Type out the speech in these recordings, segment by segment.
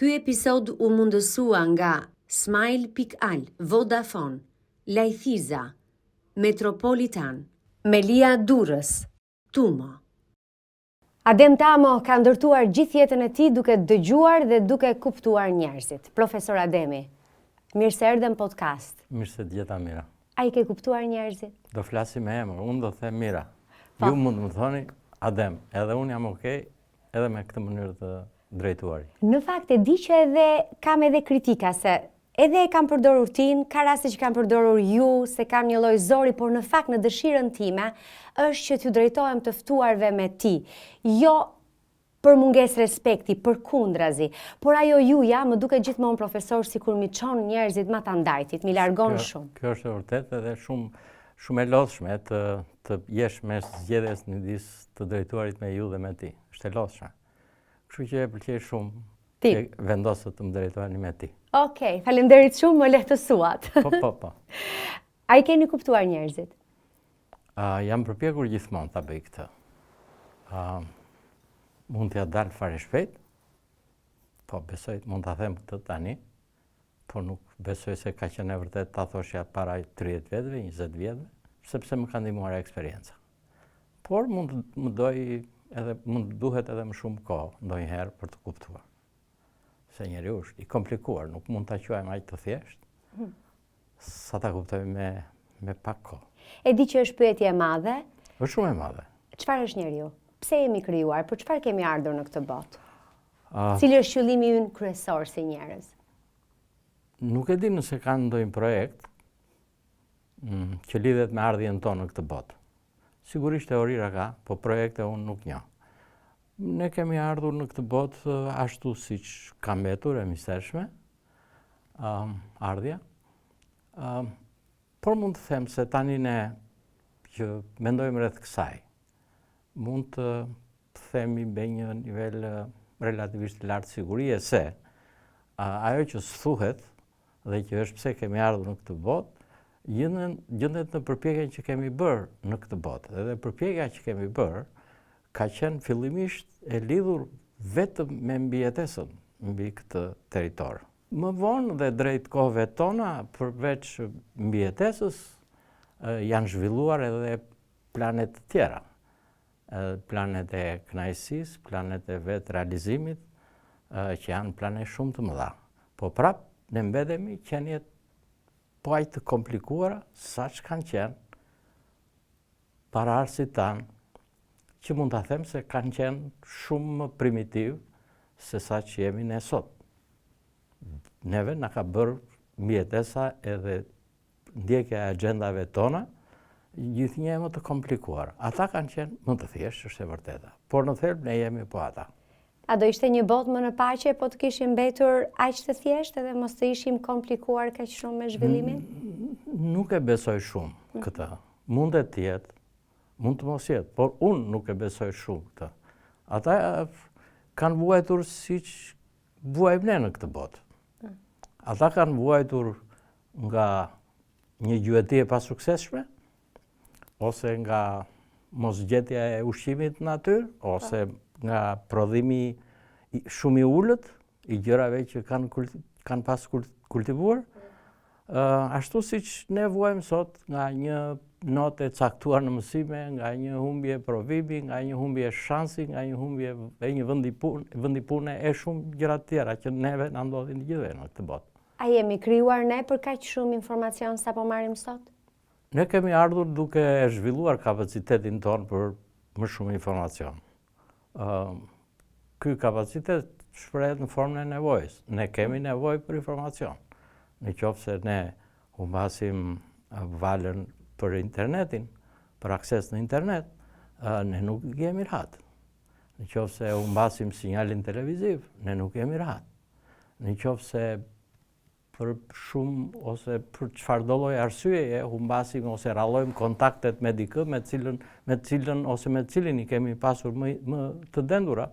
Ky episod u mundësua nga Smile.al, Vodafone, Lajthiza, Metropolitan, Melia Durrës, Tumo. Adem Tamo ka ndërtuar gjithë jetën e tij duke dëgjuar dhe duke kuptuar njerëzit. Profesor Ademi, mirë se erdhe në podcast. Mirë se të gjeta Mira. A i ke kuptuar njerëzit? Do flasim me emër, unë do them Mira. Ju mund të më thoni Adem, edhe unë jam okay, edhe me këtë mënyrë të drejtuarit. Në fakt e di që kam edhe kritika se edhe e kam përdorur tin, ka raste që kam përdorur ju, se kam një lloj zori, por në fakt në dëshirën time është që t'ju drejtohem të ftuarve me ti. Jo për mungesë respekti, për kundrazi, por ajo juja më duke gjithmonë profesor sikur mi çon njerëzit ma ta ndajtit, mi largon shumë. Kjo është e vërtetë edhe shumë e lodhshme të jesh mes zgjedhjes midis të drejtuarit me ju dhe me ti. Është e lodhshme. Kështu që e pëlqej shumë që vendosë të më drejtoheni me ti. Okej, faleminderit shumë, më lehtësuat. Po. A i keni kuptuar njerëzit? Jam përpjekur gjithmonë ta bëj këtë. Mund t'ja dalë fare shpejt, po besoj mund ta them këtë tani, po nuk besoj se ka qenë e vërtet ta thoshja para 30 vjetëve, 20 vjetëve, sepse më ka ndihmuar eksperjenca. Por mund duhet edhe më shumë kohë ndonjëherë për të kuptuar. Se njeriu është i komplikuar, nuk mund ta quajmë aq të thjeshtë. Sa ta kuptojmë me pak kohë. E di që është pyetje e madhe. Është shumë e madhe. Çfarë është njeriu? Pse jemi krijuar? Për çfarë kemi ardhur në këtë botë? Cili është qëllimi ynë kryesor si njerëz? Nuk e di nëse kanë ndonjë projekt që lidhet me ardhjen tonë në këtë botë. Sigurisht teorira ka, po projekte unë nuk njoh. Ne kemi ardhur në këtë botë ashtu siç ka mbetur e mistershme, ardhja. Por mund të them se tani ne që mendojmë rreth kësaj, mund të themi me një nivel relativisht lartë sigurie se ajo që s'thuhet dhe që është pse kemi ardhur në këtë botë, gjendet në përpjekjen që kemi bërë në këtë botë. Edhe përpjekja që kemi bërë ka qenë fillimisht e lidhur vetëm me mbijetesën mbi këtë territor. Më vonë dhe drejt kohëve tona, përveç mbijetesës, janë zhvilluar edhe planet të tjera. Planet e kënaqësisë, planet e vetë realizimit, që janë planet shumë të mëdha. Po prap ne mbetemi qenjet po aq të komplikuara sa që kanë qenë paraardhësit tanë, që mund ta them se kanë qenë shumë më primitiv se sa që jemi ne sot. Neve na ka bërë mbijetesa edhe ndjekja e agjendave tona gjithnjë më të komplikuar. Ata kanë qenë më të thjeshtë, është e vërteta. Por në thelb ne jemi po ata. A do ishte një botë më në paqe po të kishim mbetur aq të thjeshtë edhe mos të ishim komplikuar kaq shumë me zhvillimin? Nuk e besoj shumë këtë. Mund të jetë, mund të mos jetë, por unë nuk e besoj shumë këtë. Ata kanë vuajtur siç vuajmë ne në këtë botë. Ata kanë vuajtur nga një gjueti e pasuksesshme, ose nga mosgjetja e ushqimit në natyrë, ose nga prodhimi shumë i ulët i gjërave që kanë pas kultivuar, ashtu siç ne vuajmë sot nga një notë e caktuar në mësime, nga një humbje provimi, nga një humbje shansi, nga një humbje e një vendi pune e shumë gjëra të tjera që neve na ndodhin të gjithëve në këtë botë. A jemi krijuar ne për kaq shumë informacion sa po marrim sot? Ne kemi ardhur duke e zhvilluar kapacitetin tonë për më shumë informacion. Ky kapacitet shprehet në formën e nevojës. Ne kemi nevojë për informacion. Në qoftë se ne humbasim valën për internetin, për akses në internet, ne nuk jemi rahat. Në qoftë se humbasim sinjalin televiziv, ne nuk jemi rahat. Në qoftë se për shumë ose për çfarë do lloj arsyeje humbasim ose rrallojmë kontaktet me dikë me cilën ose me cilin i kemi pasur më të dendura,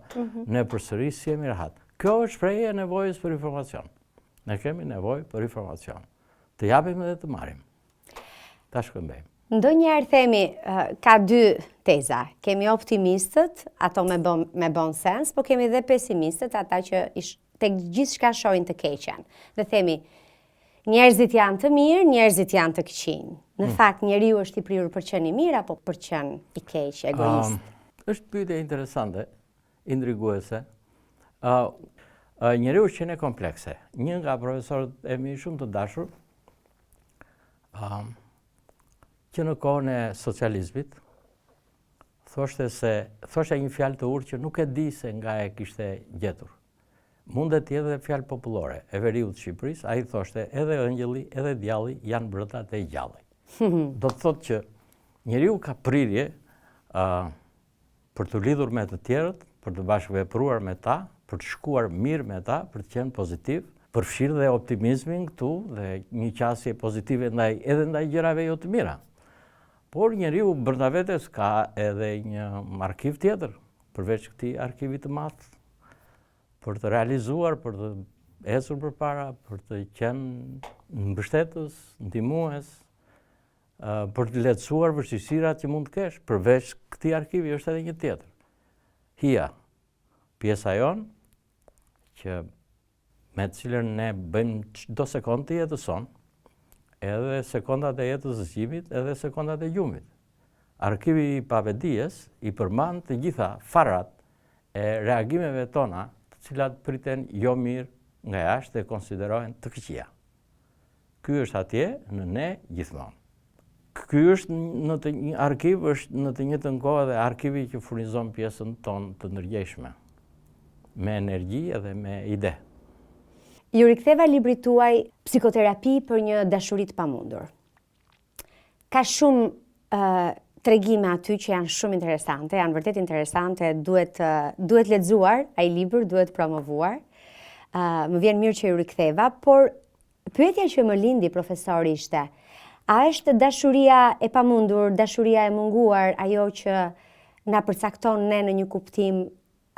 ne përsëris jemi rahat. Kjo është shprehje e nevojës për informacion. Ne kemi nevojë për informacion. Të japim dhe të marrim. Ta shkëmbejmë. Ndonjëherë themi, ka dy teza. Kemi optimistët, ato me bon sens, po kemi dhe pesimistët, ata që tek gjithçka shohin të keqen. Dhe themi, njerëzit janë të mirë, njerëzit janë të këqij. Në fakt, njeriu është i prirur për qenë i mirë apo për qenë i keq, egoist? Është pyetje interesante, intriguese. Njeriu është qenë komplekse. Një nga profesorët e mi shumë të dashur, që në kohën e socializmit, thoshte një fjalë të urtë që nuk e di se nga e kishte gjetur. Mundet të jetë fjalë popullore e veriut të Shqipërisë, ai thoshte edhe ëngjëlli, edhe djalli janë brëtat e gjallit. Do të thotë që njeriu ka prirje për të lidhur me të tjerët, për të bashkëvepruar me ta, për të shkuar mirë me ta, për të qenë pozitiv, përfshirë dhe optimizmin këtu dhe një qasje pozitive edhe ndaj gjërave jo të mira. Por njeriu brenda vetes ka edhe një arkiv tjetër, përveç këtij arkivit të madh, për të realizuar, për të ecur përpara, për të qenë mbështetës, ndihmues, për të lehtësuar vështirësirat që mund të kesh. Përveç këtij arkivi është edhe një tjetër. Hija, pjesa jonë, që me të cilën ne bëjmë çdo sekondë të jetës sonë, edhe sekondat e jetës së zgjimit, edhe sekondat e gjumit. Arkivi i pavedijes i përmban të gjitha farat e reagimeve tona, të cilat priten jo mirë nga jashtë dhe konsiderohen të këqija. Ky është atje në ne gjithmonë. Ky është një arkiv, është në të njëjtën kohë dhe arkivi që furnizon pjesën tonë të ndërgjegjshme, me energji edhe me ide. Ju riktheva librit tuaj Psikoterapi për një dashuri të pamundur. Ka shumë tregime aty që janë shumë interesante, janë vërtet interesante, duhet lexuar ai libër, duhet promovuar. Më vjen mirë që ju riktheva, por pyetja që më lindi, profesor, ishte: a është dashuria e pamundur, dashuria e munguar, ajo që na përcakton ne në një kuptim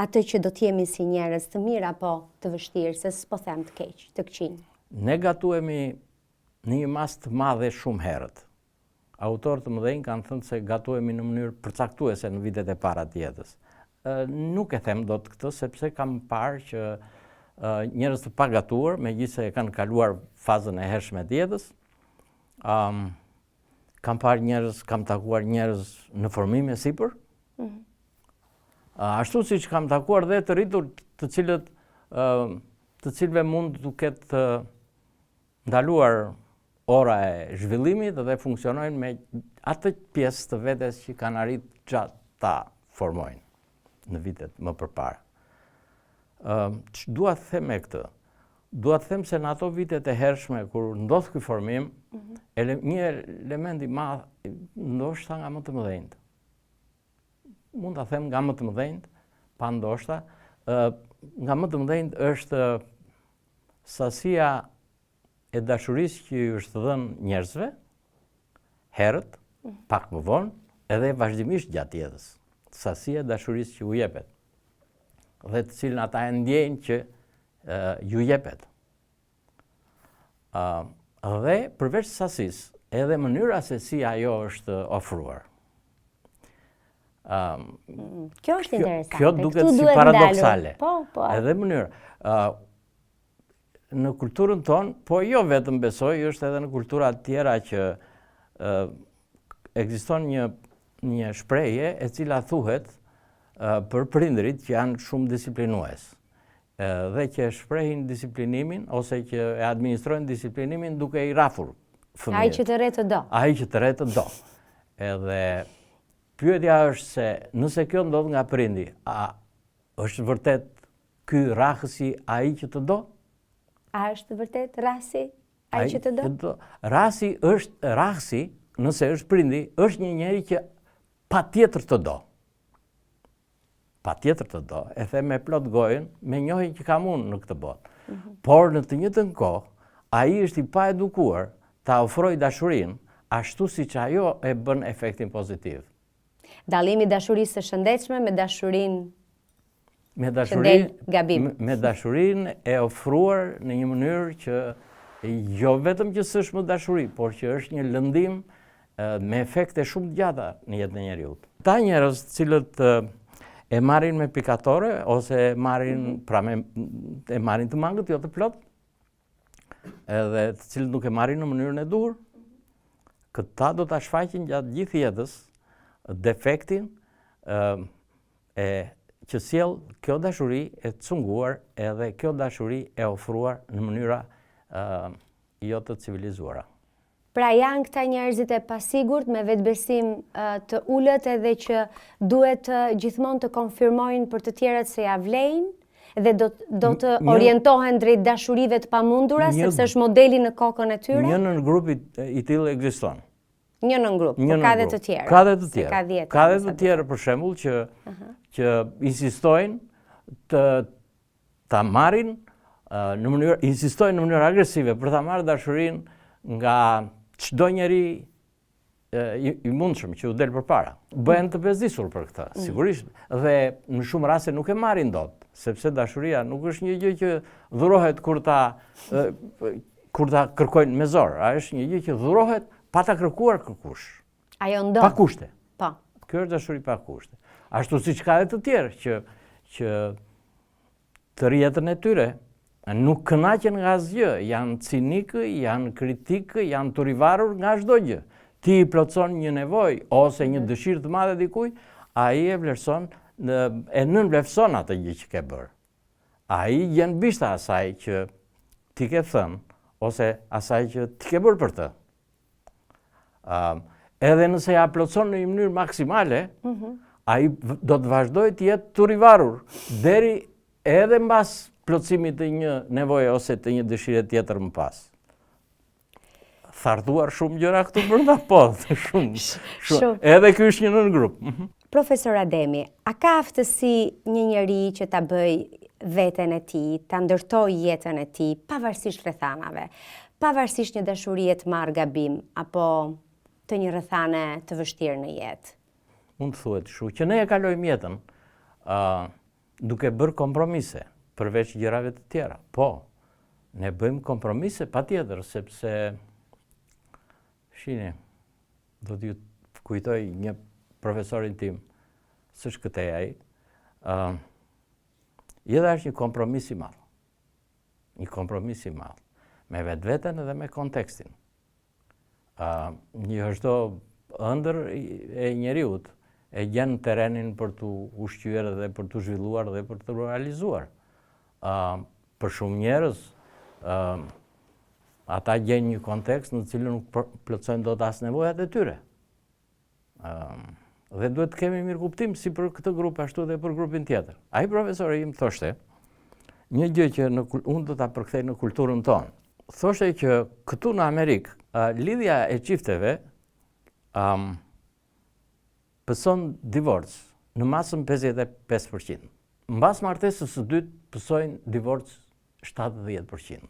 atë që do t'jemi si njerëz të mirë apo të vështirë, se s'po them të keq, të këqij? Ne gatuhemi në një mas të madhe shumë herët. Autorë të mëdhenj kanë thënë se gatuhemi në mënyrë përcaktuese në vitet e para të jetës. Nuk e them dot këtë, sepse kam parë që njerëz të pagatuar, megjithëse e kanë kaluar fazën e hershme të jetës, kam takuar njerëz në formime sipër. Ashtu siç kam takuar dhe të rritur të cilëve mund të ketë ndaluar ora e zhvillimit dhe funksionojnë me atë pjesë të vetes që kanë arritur gjatë ta formojnë në vitet më përpara. Dua të them me këtë? Dua të them se në ato vitet e hershme kur ndodh ky formim, një element i madh, ndoshta nga më të mëdhenjt. Mund ta them nga më të mëdhenjt, pa ndoshta, nga më të mëdhenjt është sasia e dashurisë që ju është dhënë njerëzve, herët, pak më vonë, edhe vazhdimisht gjatë jetës. Sasia e dashurisë që u jepet, dhe të cilën ata e ndjejnë që ju jepet. Dhe përveç sasisë, edhe mënyra se si ajo është ofruar. Kjo është interesante. Kjo duket si paradoksale. Po. Edhe mënyra. Në kulturën tonë, po jo vetëm besoj, është edhe në kultura të tjera që ekziston një shprehje e cila thuhet për prindërit që janë shumë disiplinues. Dhe që shprehin disiplinimin ose që e administrojnë disiplinimin duke i rrafur fëmijët. Ai që të re të do. Ai që të re të do. Edhe pyetja është se nëse kjo ndodh nga prindi, a është vërtet ky rrahësi ai që të do? A është vërtet rrahësi ai që të do? Rrahësi, nëse është prindi, është një njeri që patjetër të do. Patjetër të do, e them me plot gojën, me njohjen që kam unë në këtë botë. Por në të njëjtën kohë, ai është i paedukuar ta ofrojë dashurinë ashtu siç ajo e bën efektin pozitiv. Dallimi dashurisë së shëndetshme me dashurinë me dashurinë e ofruar në një mënyrë që jo vetëm që s'është më dashuri, por që është një lëndim me efekte shumë të gjata në jetën e njeriu. Ta njerëz të cilët e marrin me pikatore, ose e marrin, e marrin të mangët, jo të plot, edhe të cilët nuk e marrin në mënyrën e duhur. Këta do ta shfaqin gjatë gjithë jetës defektin që sjell kjo dashuri e cunguar edhe kjo dashuri e ofruar në mënyra jo të civilizuara. Pra janë këta njerëzit e pasigurt me vetbesim të ulët edhe që duhet gjithmonë të konfirmojnë për të tjerët se ja vlejnë dhe do të orientohen drejt dashurive të pamundura sepse është modeli në kokën e tyre? Një nën grupi i tillë ekziston. Një nën grup, por ka dhe të tjerë. Ka dhe të tjerë. Ka dhe të tjerë për shembull që insistojnë ta marrin insistojnë në mënyrë agresive për ta marrë dashurinë nga çdo njeri i mundshëm që u del përpara. Bëhen të bezdisur për këtë, sigurisht, dhe në shumë raste nuk e marrin dot, sepse dashuria nuk është një gjë që dhurohet kur ta kërkojnë me zor, është një gjë që dhurohet pa ta kërkuar kërkush. Ajo ndodh. Pa kushte. Po. Kjo është dashuri pa kushte. Ashtu siç ka edhe të tjerë që të rjetën e tyre nuk kënaqen nga asgjë, janë cinikë, janë kritikë, janë të rivarur nga çdo gjë. Ti i plotson një nevojë ose një dëshirë të madhe dikuj, ai e vlerëson e nënvlerëson atë gjë që ke bërë. Ai gjen bishta asaj që ti ke thënë ose asaj që ti ke bërë për të. Edhe nëse ja plotson në një mënyrë maksimale, ai do të vazhdojë të jetë të rivarur deri edhe mbas plotësimit të një nevoje ose të një dëshire tjetër më pas. Thartuar shumë gjëra këtu brenda, po, shumë. Edhe ky është një nën grup. Profesor Ademi, a ka aftësi një njeri që ta bëj veten e tij, ta ndërtoj jetën e tij, pavarësisht rrethanave, pavarësisht një dashurie të marrë gabim, apo të një rrethane të vështirë në jetë? Mund të thuhet kështu, që ne e kalojmë jetën duke bërë kompromise përveç gjërave të tjera. Po, ne bëjmë kompromise patjetër, sepse shini, do t'ju kujtoj një profesorin tim, s'është këtej ai, jeta është një kompromis i madh. Një kompromis i madh, me vetveten edhe me kontekstin. Një çdo ëndër e njeriut e gjen terrenin për t'u ushqyer dhe për t'u zhvilluar dhe për t'u realizuar. Për shumë njerëz, ata gjen një kontekst në cilën nuk plotësojnë dot as nevojat e tyre. Dhe duhet të kemi mirë kuptim si për këtë grup ashtu dhe për grupin tjetër. Ai profesori im thoshte, një gjë që unë do ta përkthej në kulturën tonë. Thoshte që këtu në Amerikë, lidhja e çifteve pëson divorc në masën 55%. Mbas martesës së dytë pësojnë divorc 70%.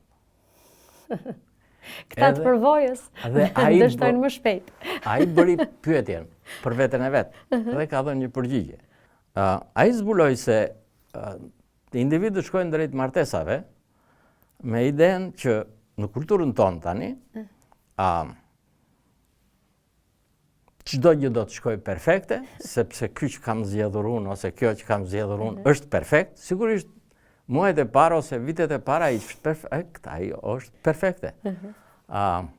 Këta të përvojës dështojnë më shpejt. Ai bëri pyetjen për veten e vet dhe ka dhënë një përgjigje. Ai zbuloi se individët shkojnë drejt martesave me idenë që në kulturën tonë tani çdo gjë do të shkojë perfekte, sepse ky që kam zgjedhur unë ose kjo që kam zgjedhur unë është perfekt. Sigurisht muajt e para ose vitet e para ai është perfekte.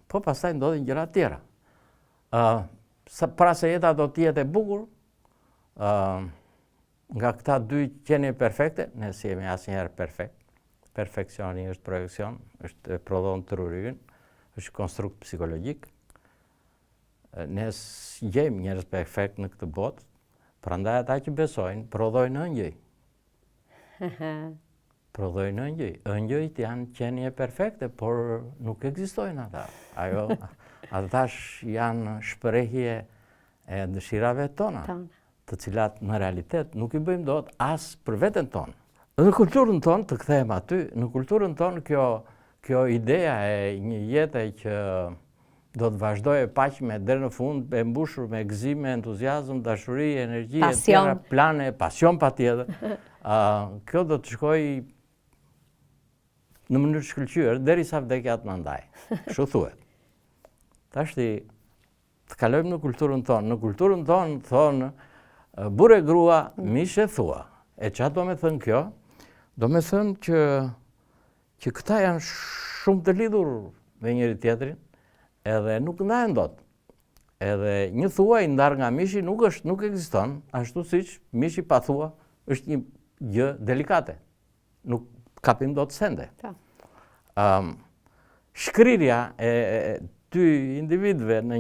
Po pastaj ndodhin gjëra të tjera. Pra se jeta do të jetë e bukur, nga këta dy qenie perfekte, ne si jemi asnjëherë perfekt. Perfeksioni është projekcion, është prodhon trurin, është konstrukt psikologjik. Ne gjejmë njerëz perfekt në këtë botë, prandaj ata që besojnë prodhojnë ëngjëj. Prodhojnë ëngjëj. Ëngjëjt janë qenie perfekte, por nuk ekzistojnë ata. Ata janë shprehje e dëshirave tona, të cilat në realitet nuk i bëjmë dot as për veten tonë. Në kulturën tonë, të kthehem aty, në kulturën tonë kjo ideja e një jete që do të vazhdojë paqme deri në fund, e mbushur me gëzim, entuziazëm, dashuri, energji, etj, plane, pasion patjetër. Kjo do të shkojë në mënyrë të shkëlqyer derisa vdekja të na ndajë. Kështu thuhet. Tashti të kalojmë në kulturën tonë. Në kulturën tonë thonë Burë e grua, mish e thua. E çfarë do me thënë kjo? Do me thënë që këta janë shumë të lidhur me njëri tjetrin, edhe nuk ndahen dot. Edhe një thuaj ndar nga mishi nuk ekziston, ashtu siç mishi pa thua është një gjë delikate. Nuk kapim dot sende. Shkrirja e dy individëve në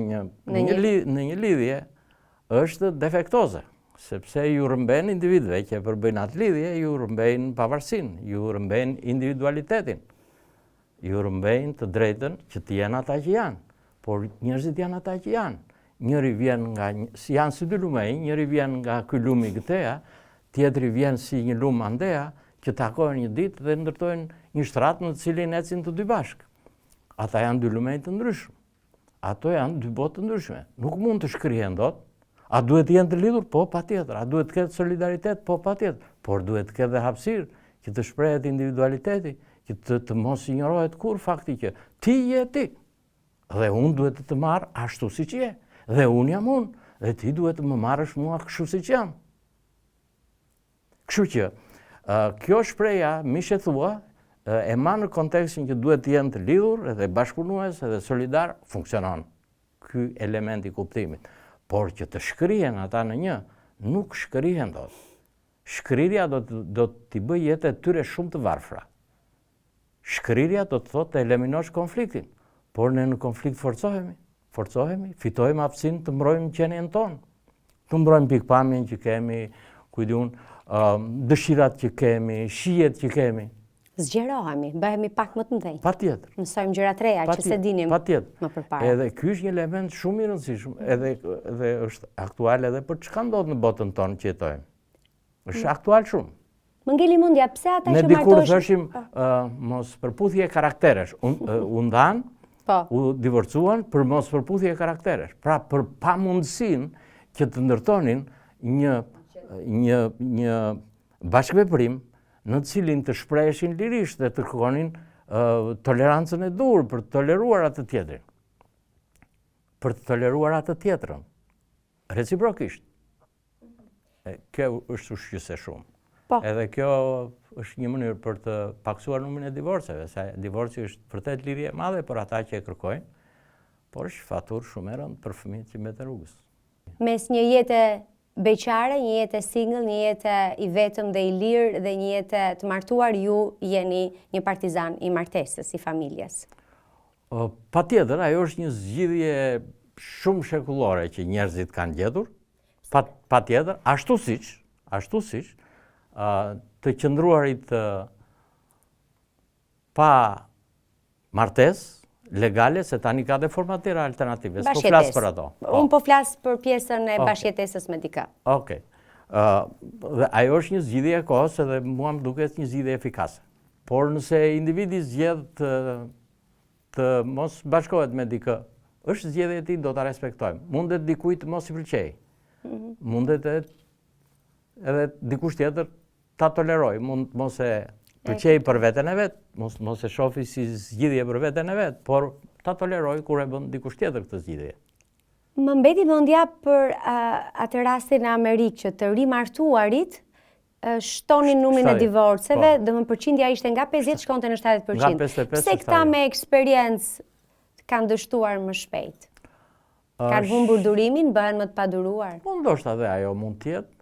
një lidhje është defektoze, sepse ju rëmben individëve që përbëjnë atë lidhje, ju rëmbejnë pavarësinë, ju rëmbejnë individualitetin, ju rëmbejnë të drejtën që të jenë ata që janë, por njerëzit janë ata që janë. Njëri vjen janë si dy lumej, njëri vjen nga ky lumi këteja, tjetri vjen si një lum andeja, që takohen një ditë dhe ndërtojnë një shtrat në të cilin ecin të dy bashkë. Ata janë dy lumej të ndryshme. Ato janë dy botë të ndryshme. Nuk mund të shkrihen dot. A duhet të jenë të lidhur? Po, patjetër. A duhet të ketë solidaritet? Po, patjetër. Por duhet të ketë dhe hapësirë që të shprehet individualiteti, që të mos injorohet kur fakti që ti je ti. Dhe unë duhet të marr ashtu siç je. Dhe unë jam unë. Dhe ti duhet të më marrësh mua kështu siç jam. Kështu që kjo shpreha mish e thua e marr në kontekstin që duhet të jenë të lidhur edhe bashkëpunues edhe solidar, funksionon ky element i kuptimit. Por që të shkrihen ata në një, nuk shkrihen dot. Shkrirja do t'i bëj jetën e tyre shumë të varfra. Shkrirja do të thotë të eliminosh konfliktin, por ne në konflikt forcohemi, fitojmë aftësinë të mbrojmë qenien tonë, të mbrojmë pikpamjen që kemi, dëshirat që kemi, shijet që kemi. Zgjerohemi, bëhemi pak më të mëdhenj. Patjetër. Mësojmë gjëra të reja që se dinim më përpara. Edhe ky është një element shumë i rëndësishëm, edhe është aktual edhe për çka ndodh në botën tonë që jetojmë. Është aktual shumë. Më ngeli mendja pse ata që martohen. Ne dikur thëshim mos përputhje karakteresh, u ndan, u divorcuan për mos përputhje karakteresh. Pra për pamundësinë që të ndërtonin një bashkëveprim në cilin të shpreheshin lirisht dhe të kërkonin tolerancën e dur për të toleruar atë tjetrin. Për të toleruar atë tjetrën. Reciprokisht. Kjo është ushqyese shumë. Edhe kjo është një mënyrë për të paksuar numrin e divorceve, se divorci është vërtet lidhje e madhe për ata që e kërkojnë, por është faturë shumë e rëndë për fëmijët që mbeten rrugës. Mes një jete beqare, një jetë single, një jetë i vetëm dhe i lirë dhe një jetë të martuar, ju jeni një partizan i martesës, i familjes. Patjetër, ajo është një zgjidhje shumë shekullore që njerëzit kanë gjetur. Patjetër, ashtu siç të qëndruarit pa martesë legale, se tani ka dhe forma tjera alternative. Po flas për ato. Unë po flas për pjesën e bashkëjetesës me dikë. Okej. Dhe ajo është një zgjidhje e kohës edhe mua më duket një zgjidhje efikase. Por nëse individi zgjedh të mos bashkohet me dikë, është zgjedhja e tij, do ta respektojmë. Mundet dikujt të mos i pëlqejë. Mundet edhe dikush tjetër ta toleroj, mund mos e pëlqej për veten e vet, mos e shofi si zgjidhje për veten e vet, por ta toleroj kur e bën dikush tjetër këtë zgjidhje. Më mbeti mendja për atë rastin në Amerikë që të rimartuarit shtonin numrin e divorceve, domethënë përqindja ishte nga 50 shkonte në 70%. Pse këta me eksperiencë kanë dështuar më shpejt? Kanë humbur durimin, bëhen më të paduruar? Po ndoshta dhe ajo mund të jetë.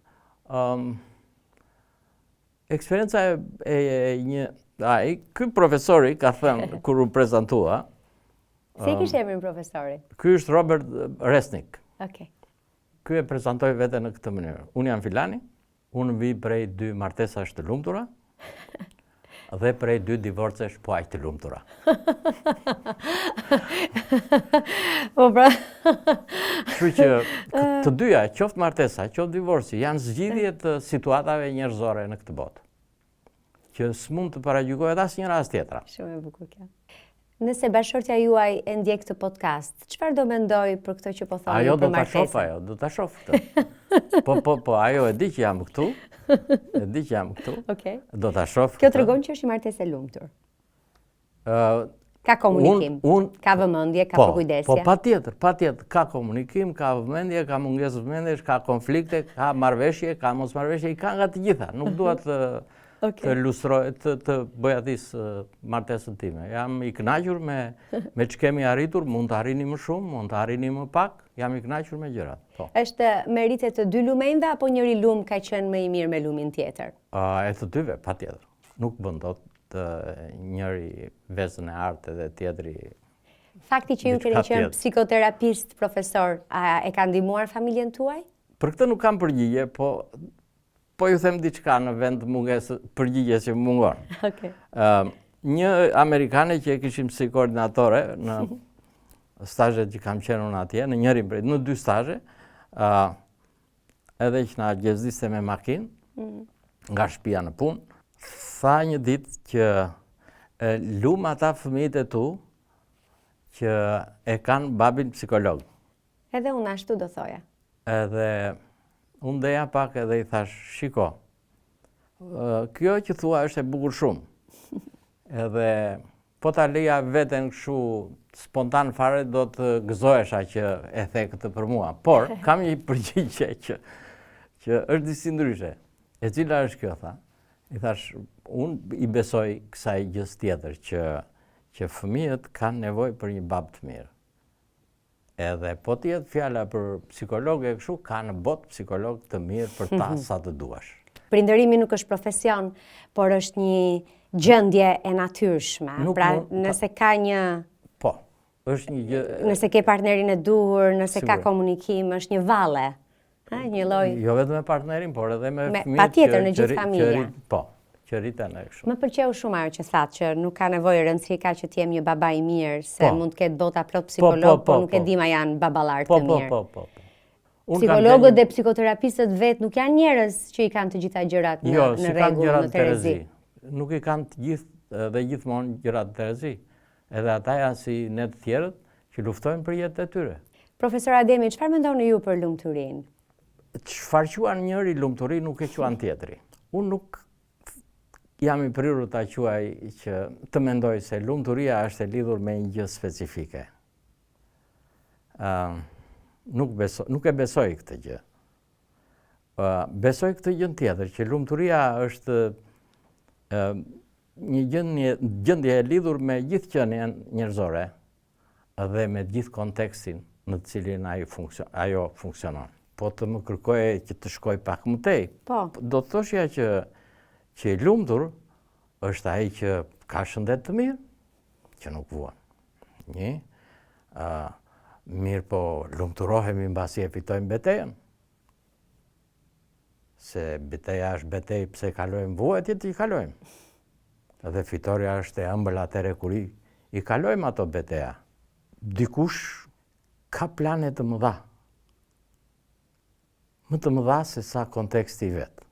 Eksperienca ky profesori ka thënë kur u prezantua. Si kishte emrin profesori? Ky është Robert Resnick. Okej. Ky e prezantoi veten në këtë mënyrë. Unë jam filani, unë vi prej 2 martesash të lumtura dhe prej 2 divorcesh po aq të lumtura. Po pra. Kështu që të dyja, qoftë martesa, qoftë divorci, janë zgjidhje të situatave njerëzore në këtë botë, që s'mund të paragjykohet asnjëra as tjetra. Shumë e bukur kjo. Nëse bashkëshortja juaj e ndjek këtë podcast, çfarë do mendoj për këtë që po thoni për martesën? Ajo do ta shoh këtë. Po, ajo e di që jam këtu. Okej. Do ta shoh. Kjo tregon që është një martesë e lumtur. Ka komunikim, ka vëmendje, ka përkujdesje. Po, patjetër, ka komunikim, ka vëmendje, ka mungesë vëmendjesh, ka konflikte, ka marrëveshje, ka mosmarrëveshje, i ka nga të gjitha. Nuk dua të lustroj, të bëj atis martesën time. Jam i kënaqur me ç'kemi arritur, mund të arrini më shumë, mund të arrini më pak, jam i kënaqur me gjërat. Po. Është merite të dy lumenjve apo njëri lum ka qenë më i mirë me lumin tjetër? E të dyve, patjetër. Nuk bën dot njëri vezën e artë dhe tjetri. Fakti që ju keni qenë psikoterapist, profesor, e ka ndihmuar familjen tuaj? Për këtë nuk kam përgjigje, po ju them diçka në vend mungesë përgjigjes që mungon. Një amerikane që e kishim si koordinatore në stazhet që kam qenë unë atje, në njërin prej, në 2 stazhe, edhe që na gjezdiste me makinë nga shtëpia në punë, tha një ditë që lum ata fëmijët e tu që e kanë babin psikolog. Edhe unë ashtu do thoja. Edhe unë deja pak edhe i thash, shiko, kjo që thua është e bukur shumë. Edhe po ta leja veten kështu spontan fare do të gëzohesha që e the këtë për mua. Por kam një përgjigje që është disi ndryshe. E cila është kjo, tha? I thash, unë i besoj kësaj gjës tjetër që fëmijët kanë nevojë për një babë të mirë. Edhe po t'jetë fjala për psikologë e kështu, ka në botë psikologë të mirë për ta sa të duash. Prindërimi nuk është profesion, por është një gjendje e natyrshme. Pra, nëse ka një... Po, është një gjë... Nëse ke partnerin e duhur, nëse ka komunikim, është një valle. Një lloj... Jo vetëm me partnerin, por edhe me fëmijët. Patjetër në gjithë familja. Po, që rriten e kështu. Më pëlqeu shumë ajo që thatë, që nuk ka nevojë rëndësi ka që t'jem një baba i mirë, se mund të ketë bota plot psikolog, por nuk e di ma janë baballar të mirë. Po. Psikologët dhe psikoterapistët vetë nuk janë njerëz që i kanë të gjitha gjërat në rregull, në terezi. Nuk i kanë të gjithë dhe gjithmonë gjërat në terezi. Edhe ata janë si ne të tjerët që luftojnë për jetën e tyre. Profesor Ademi, çfarë mendoni ju për lumturinë? Çfarë quan njëri lumturi nuk e quan tjetri. Unë nuk jam i prirur ta quaj që të mendoj se lumturia është e lidhur me një gjë specifike. Nuk e besoj këtë gjë. Besoj këtë gjë tjetër, që lumturia është një gjendje e lidhur me gjithë qenien njerëzore dhe me gjithë kontekstin në të cilin ajo funksionon. Po të më kërkoje që të shkoj pak më tej. Do të thoshja që i lumtur është ai që ka shëndet të mirë, që nuk vuan. Mirë po lumturohemi mbasi e fitojmë betejën. Se beteja është betej pse kalojmë vuajtje që i kalojmë. Dhe fitoria është e ëmbël atëre kur i kalojmë ato beteja. Dikush ka plane të mëdha. Më të mëdha se sa konteksti i vetë.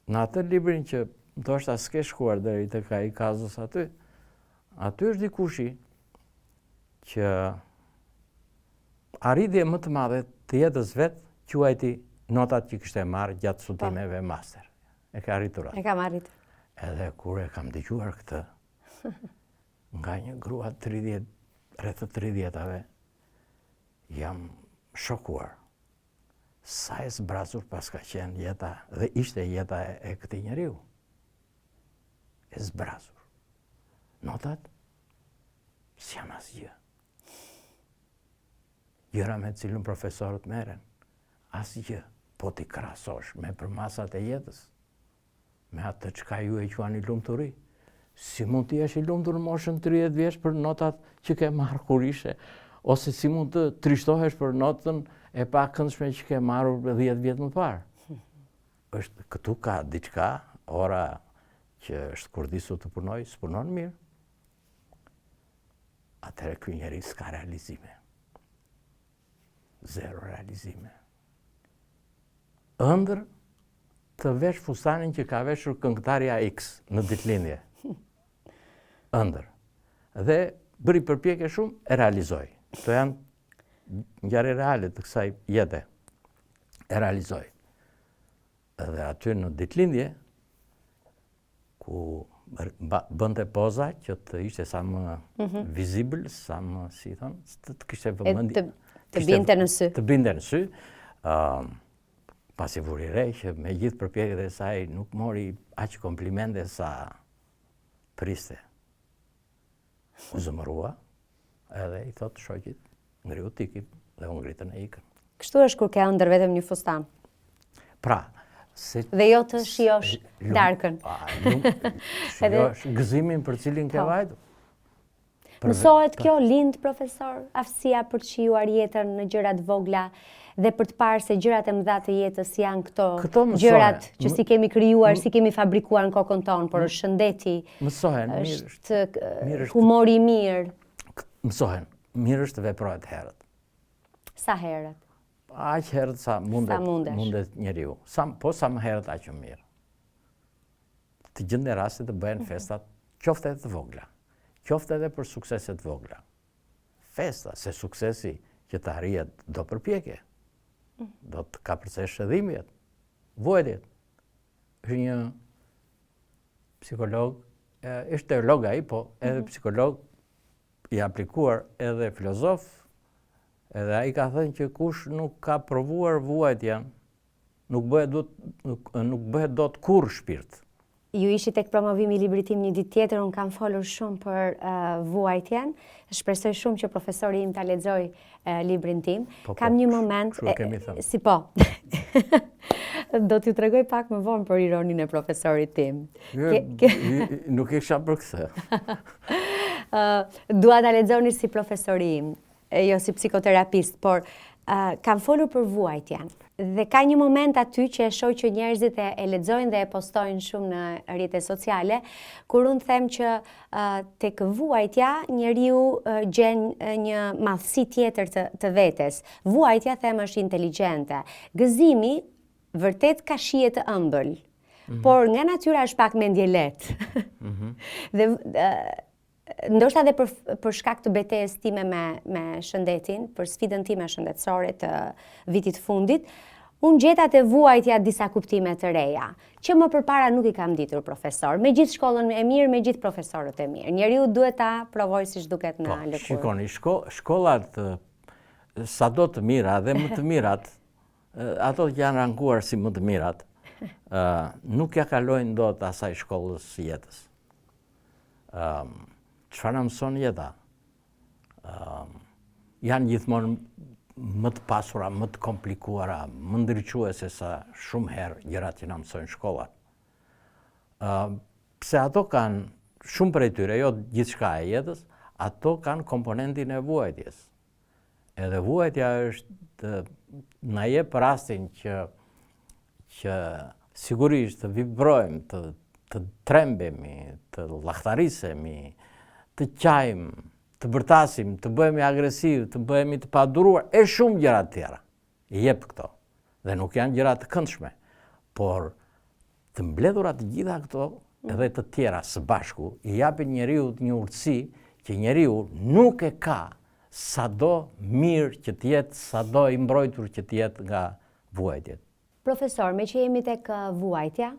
Në atë librin që ndoshta s'ke shkuar deri tek ai kazus aty është dikushi që arritje më të madhe të jetës vetë quajti notat që kishte marrë gjatë studimeve master. E ka arritur atë. E kam arritur. Edhe kur e kam dëgjuar këtë nga një grua rreth të 30-ave, jam shokuar. Sa e zbrazur pas ka qenë jeta, dhe ishte jeta e këtij njeriu. E zbrazur. Notat s'janë asgjë. Gjëra me cilën profesorët merren, asgjë. Po t'i krahasosh me përmasat e jetës, me atë çka ju e quani lumturi. Si mund t'i jesh i lumtur në moshën 30 vjeç për notat që ke marrë kur ishe, ose si mund të trishtohesh për notën e pakëndshme që ke marrur 10 vjet më parë. Këtu ka diçka, ora që është kurdisu të punoj, s'punon mirë. Atëherë ky njeri s'ka realizime. Zero realizime. Ëndër të vesh fustanin që ka veshur këngëtarja X në ditëlindje. Ëndër. Dhe bëri përpjekje shumë, e realizoi. Këto janë ngjarje reale të kësaj jete. E realizoi. Edhe aty në ditëlindje, ku bënte poza që të ishte sa më vizibl, sa më, si thonë, të kishte vëmendje. Të binte në sy. Të binte në sy. Pasi vuri re që me gjithë përpjekjet e saj nuk mori aq komplimente sa priste. U zëmërua, edhe i thot shoqit, ngriu t'ikim, dhe u ngritën e ikën. Kështu është kur ke ëndër vetëm një fustan. Pra, se... Dhe jo të shijosh darkën. Shijosh gëzimin për cilin ke vajtur. Mësohet kjo lind, profesor, aftësia për të shijuar jetën në gjërat vogla dhe për të parë se gjërat e mëdha të jetës janë këto gjërat që si kemi krijuar, si kemi fabrikuar në kokën tonë, por është shëndeti, është humori i mirë. Mësohen, mirë është të veprohet herët. Sa herët? Aq herët sa mundet njeriu. Po sa më herët aq më mirë. Të gjende raste të bëhen festat, qofte edhe të vogla, qofte edhe për sukseset vogla. Festa, se suksesi që të arrijet do përpjekje, do të ka përcesh shëdhimjet, vuajtjet. Është një psikolog, është teolog ai, po edhe psikolog i aplikuar, edhe filozof, edhe ai ka thënë që kush nuk ka provuar vuajtjen, nuk bëhet dot kurrë shpirt. Ju ishi tek promovimi i librit tim një ditë tjetër, unë kam folur shumë për vuajtjen, shpresoj shumë që profesori im ta lexoj librin tim. Kam një moment, si po, do t'ju tregoj pak më vonë për ironin e profesorit tim. Nuk isha për këtë. Dua ta lexoni si profesori im, jo si psikoterapist, por kam folur për vuajtjen. Dhe ka një moment aty që e shoh që njerëzit e lexojnë dhe e postojnë shumë në rrjetet sociale, kur unë them që tek vuajtja njeriu gjen një madhësi tjetër të vetes. Vuajtja them është inteligjente. Gëzimi vërtet ka shije të ëmbël, por nga natyra është pak mendje lehtë. Dhe ndoshta edhe për shkak të betejës time me shëndetin, për sfidën time shëndetësore të vitit fundit, unë gjeta te vuajtja disa kuptime të reja, që më përpara nuk i kam ditur profesor, me gjithë shkollën e mirë, me gjithë profesorët e mirë. Njeriu duhet ta provojë siç duket në lëkurë. Shikoni, shkollat sado të mira dhe më të mirat, ato që janë rankuar si më të mirat, nuk ja kalojnë dot asaj shkollës së jetës. Çfarë na mëson jeta? Janë gjithmonë më të pasura, më të komplikuara, më ndriçuese sa shumë herë gjërat që na mësojnë shkollat. Pse ato kanë, shumë prej tyre, jo gjithçka e jetës, ato kanë komponentin e vuajtjes. Edhe vuajtja është na jep rastin që sigurisht të vibrojmë, të trembemi, të llahtarisemi, të qajmë, të bërtasim, të bëhemi agresiv, të bëhemi të paduruar, e shumë gjëra të tjera. I jep këto. Dhe nuk janë gjëra të këndshme. Por të mbledhura të gjitha këto edhe të tjera së bashku, i japin njeriu një urtësi që njeriu nuk e ka sado mirë që të jetë, sado i mbrojtur që të jetë nga vuajtjet. Profesor, me që jemi tek vuajtja,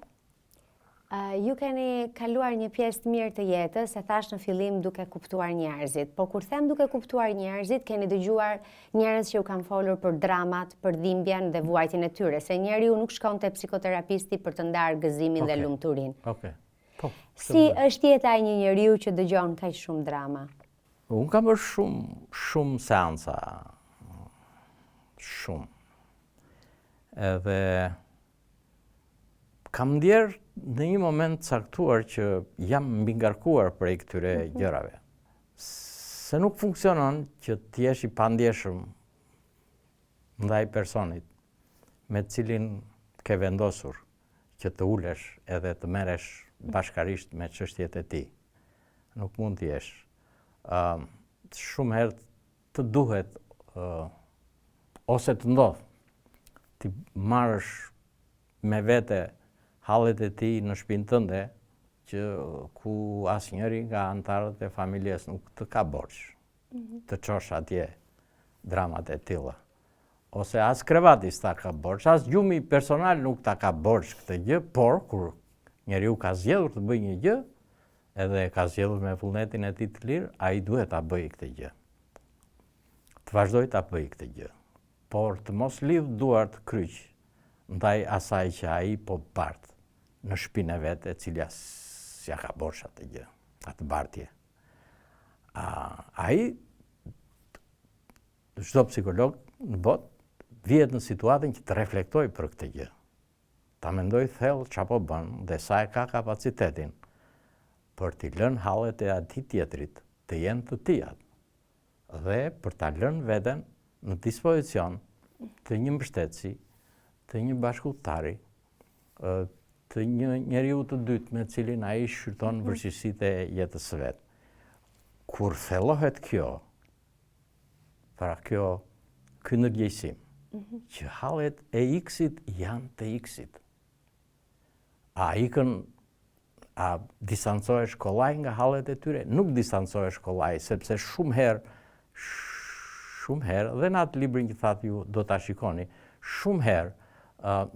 ju keni kaluar një pjesë të mirë të jetës, e thash në fillim duke kuptuar njerëzit. Po kur them duke kuptuar njerëzit, keni dëgjuar njerëz që u kanë folur për dramat, për dhimbjen dhe vuajtjen e tyre, se njeriu nuk shkon te psikoterapisti për të ndarë gëzimin dhe lumturinë. Si është jeta e një njeriu që dëgjon kaq shumë drama? Unë kam bërë shumë seansa. Shumë. Edhe kam ndjerë në një moment caktuar që jam mbingarkuar prej këtyre gjërave. Se nuk funksionon që t'jesh i pandjeshëm ndaj personit me cilin ke vendosur që të ulesh edhe të merresh bashkarisht me çështjet e tij. Nuk mund t'jesh. Shumë herë të duhet ose të ndodh ti marrësh me vete hallet e tij në shtëpinë tënde që ku asnjëri nga anëtarët e familjes nuk të ka borxh të çosh atje dramat e tilla. Ose as krevati s'ta ka borxh, as gjumi personal nuk ta ka borxh këtë gjë, por kur njeriu ka zgjedhur të bëjë një gjë, edhe ka zgjedhur me vullnetin e tij të lirë, ai duhet ta bëjë këtë gjë. Të vazhdoj ta bëjë këtë gjë. Por të mos lidh duart kryq ndaj asaj që ai po bart në shpinën e vet, e cila s'ja ka bosh atë gjë, atë bartje. Ai, çdo psikolog në botë vjet në situatën që të reflektoj për këtë gjë. Ta mendoj thellë çapo bën dhe sa e ka kapacitetin për t'i lënë hallet e atij tjetrit të jenë të tijat dhe për ta lënë veten në dispozicion të një mbështetësi, të një bashkëpunëtari, të një njeriu të dytë me cilin ai shqyrton vështirësitë e jetës së vet. Kur thellohet kjo, pra ky ndërgjegjësim, që hallet e X-it janë të X-it. A distancohesh kollaj nga hallet e tyre? Nuk distancohesh kollaj, sepse shumë herë, dhe në atë librin që thatë ju do ta shikoni, shumë herë